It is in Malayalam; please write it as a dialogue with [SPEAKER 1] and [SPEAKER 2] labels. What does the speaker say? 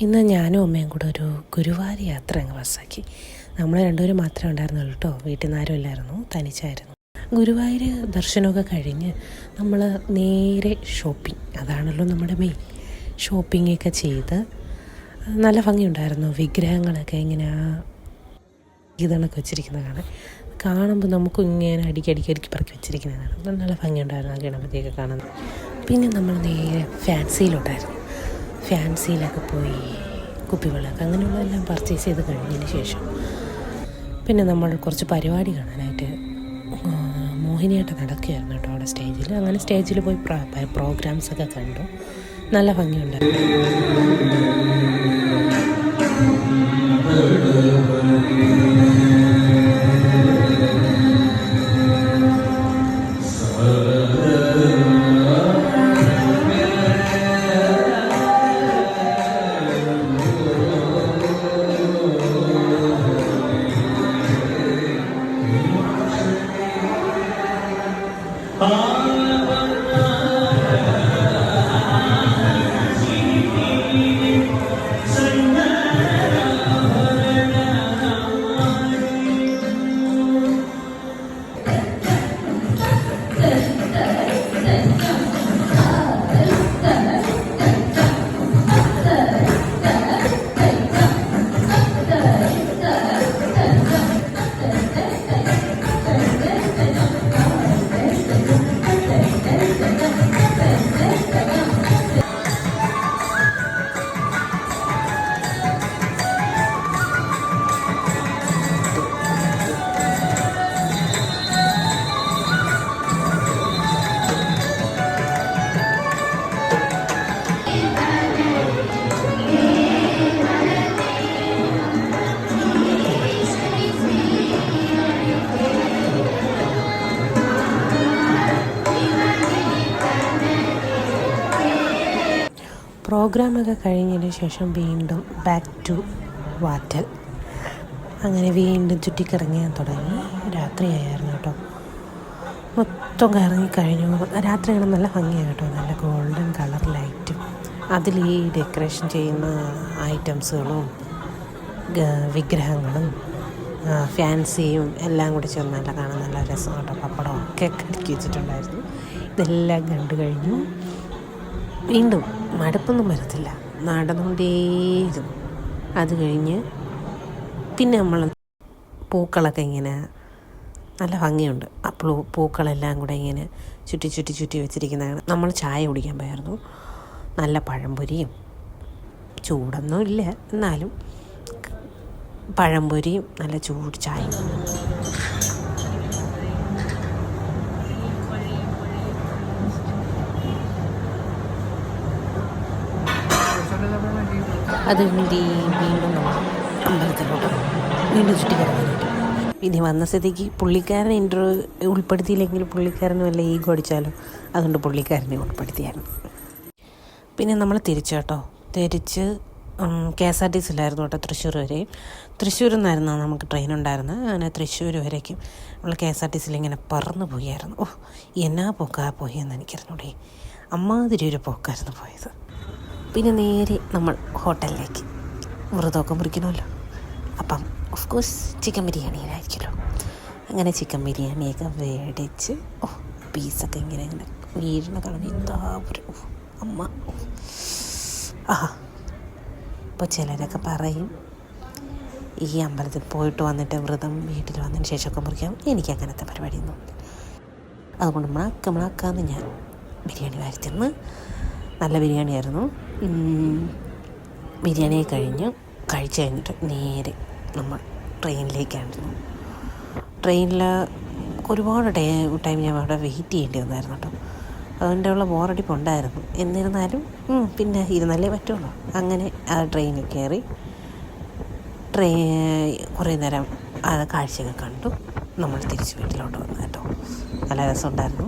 [SPEAKER 1] ഇന്ന് ഞാനും അമ്മയും കൂടെ ഒരു ഗുരുവായൂർ യാത്ര അങ്ങ് ബസ്സാക്കി. നമ്മൾ രണ്ടുപേരും മാത്രമേ ഉണ്ടായിരുന്നുള്ളൂ കേട്ടോ. വീട്ടിൽ നിന്ന് ആരും ഇല്ലായിരുന്നു, തനിച്ചായിരുന്നു. ഗുരുവായൂർ ദർശനമൊക്കെ കഴിഞ്ഞ് നമ്മൾ നേരെ ഷോപ്പിംഗ്, അതാണല്ലോ നമ്മുടെ മെയിൻ. ഷോപ്പിങ്ങൊക്കെ ചെയ്ത് നല്ല ഭംഗിയുണ്ടായിരുന്നു. വിഗ്രഹങ്ങളൊക്കെ ഇങ്ങനെ ഇതണൊക്കെ വെച്ചിരിക്കുന്നതാണ് കാണുമ്പോൾ നമുക്ക് ഇങ്ങനെ അടുക്കി പറക്കി വെച്ചിരിക്കുന്നതാണ്. നല്ല ഭംഗിയുണ്ടായിരുന്നു ആ ഗണപതിയൊക്കെ കാണുന്നത്. പിന്നെ നമ്മൾ നേരെ ഫാൻസിയിലൊക്കെ പോയി കുപ്പിവിളക്ക് അങ്ങനെയുള്ളതെല്ലാം പർച്ചേസ് ചെയ്ത് കഴിഞ്ഞതിന് ശേഷം പിന്നെ നമ്മൾ കുറച്ച് പരിപാടി കാണാനായിട്ട് മോഹിനിയാട്ടം നടക്കുകയായിരുന്നു കേട്ടോ അവിടെ സ്റ്റേജിൽ. അങ്ങനെ സ്റ്റേജിൽ പോയി പ്രോഗ്രാംസൊക്കെ കണ്ടു. നല്ല ഭംഗിയുണ്ടായിരുന്നു. പ്രോഗ്രാമൊക്കെ കഴിഞ്ഞതിന് ശേഷം വീണ്ടും ബാക്ക് ടു വാറ്റൽ. അങ്ങനെ വീണ്ടും ചുറ്റിക്കറങ്ങാൻ തുടങ്ങി. രാത്രിയായിരുന്നു കേട്ടോ. മൊത്തം കറങ്ങി കഴിഞ്ഞു. രാത്രിയാണ് നല്ല ഭംഗിയാണ് കേട്ടോ. നല്ല ഗോൾഡൻ കളർ ലൈറ്റും അതിൽ ഈ ഡെക്കറേഷൻ ചെയ്യുന്ന ഐറ്റംസുകളും വിഗ്രഹങ്ങളും ഫാൻസിയും എല്ലാം കൂടി ചേർന്ന് നല്ല കാണാൻ നല്ല രസം കേട്ടോ. പപ്പടം ഒക്കെ കടുക്കി വെച്ചിട്ടുണ്ടായിരുന്നു. ഇതെല്ലാം കണ്ടു കഴിഞ്ഞു. വീണ്ടും മടുപ്പൊന്നും വരത്തില്ല, നടന്നുകൊണ്ടേയിരുന്നു. അത് കഴിഞ്ഞ് പിന്നെ നമ്മൾ പൂക്കളൊക്കെ ഇങ്ങനെ നല്ല ഭംഗിയുണ്ട്. അപ്പോൾ പൂക്കളെല്ലാം കൂടെ ഇങ്ങനെ ചുറ്റി വെച്ചിരിക്കുന്നതാണ്. നമ്മൾ ചായ കുടിക്കാൻ പോയായിരുന്നു. നല്ല പഴംപൊരിയും, ചൂടൊന്നും ഇല്ല എന്നാലും പഴംപൊരിയും നല്ല ചൂട് ചായയും. അത് വീണ്ടും നമ്മൾ അമ്പലത്തിലോട്ട് വീണ്ടും ചുറ്റിക്കറങ്ങാനായിട്ട്. ഇനി വന്ന സ്ഥിതിക്ക് പുള്ളിക്കാരൻ ഇൻ്റർവ്യൂ ഉൾപ്പെടുത്തിയില്ലെങ്കിൽ പുള്ളിക്കാരന് വല്ല ഈഗോ അടിച്ചാലോ, അതുകൊണ്ട് പുള്ളിക്കാരനെ ഉൾപ്പെടുത്തിയായിരുന്നു. പിന്നെ നമ്മൾ തിരിച്ച് KSRTCയിലായിരുന്നു കേട്ടോ തൃശ്ശൂർ വരെയും. തൃശ്ശൂരിൽ നിന്നായിരുന്നു നമുക്ക് ട്രെയിൻ ഉണ്ടായിരുന്നത്. അങ്ങനെ തൃശ്ശൂർ വരേക്കും നമ്മൾ KSRTCയിൽ ഇങ്ങനെ പറന്നു പോയായിരുന്നു. എന്നാ പോക്കാ പോയെന്ന് എനിക്കറിഞ്ഞൂടെ, അമ്മാതിരി ഒരു പോക്കായിരുന്നു പോയത്. പിന്നെ നേരെ നമ്മൾ ഹോട്ടലിലേക്ക് വ്രതമൊക്കെ മുറിക്കണമല്ലോ. അപ്പം ഓഫ് കോഴ്സ് ചിക്കൻ ബിരിയാണിയിലായിരിക്കുമല്ലോ. അങ്ങനെ ചിക്കൻ ബിരിയാണിയൊക്കെ മേടിച്ച് പീസൊക്കെ ഇങ്ങനെ വീഴണ കളഞ്ഞ് എന്താ ഒരു അമ്മ. ഇപ്പോൾ ചിലരൊക്കെ പറയും ഈ അമ്പലത്തിൽ പോയിട്ട് വന്നിട്ട് വ്രതം വീട്ടിൽ വന്നതിന് ശേഷമൊക്കെ മുറിക്കാം. എനിക്ക് അങ്ങനത്തെ പരിപാടിയൊന്നും. അതുകൊണ്ട് മണക്കാന്ന് ഞാൻ ബിരിയാണി വാരിത്തിരുന്ന്. നല്ല ബിരിയാണിയായിരുന്നു. ബിരിയാണി കഴിച്ച് കഴിഞ്ഞിട്ട് നേരെ നമ്മൾ ട്രെയിനിലേക്കായിരുന്നു. ട്രെയിനിൽ ഒരുപാട് ടൈം ഞാൻ അവിടെ വെയിറ്റ് ചെയ്യേണ്ടി വന്നായിരുന്നു കേട്ടോ. അതുകൊണ്ട് ഉള്ള ബോറടിപ്പുണ്ടായിരുന്നു. എന്നിരുന്നാലും പിന്നെ ഇരുന്നല്ലേ പറ്റുള്ളൂ. അങ്ങനെ ആ ട്രെയിനിൽ കയറി കുറേ നേരം ആ കാഴ്ചയൊക്കെ കണ്ടു നമ്മൾ തിരിച്ച് വീട്ടിലോട്ട് വന്നു കേട്ടോ. നല്ല രസമുണ്ടായിരുന്നു.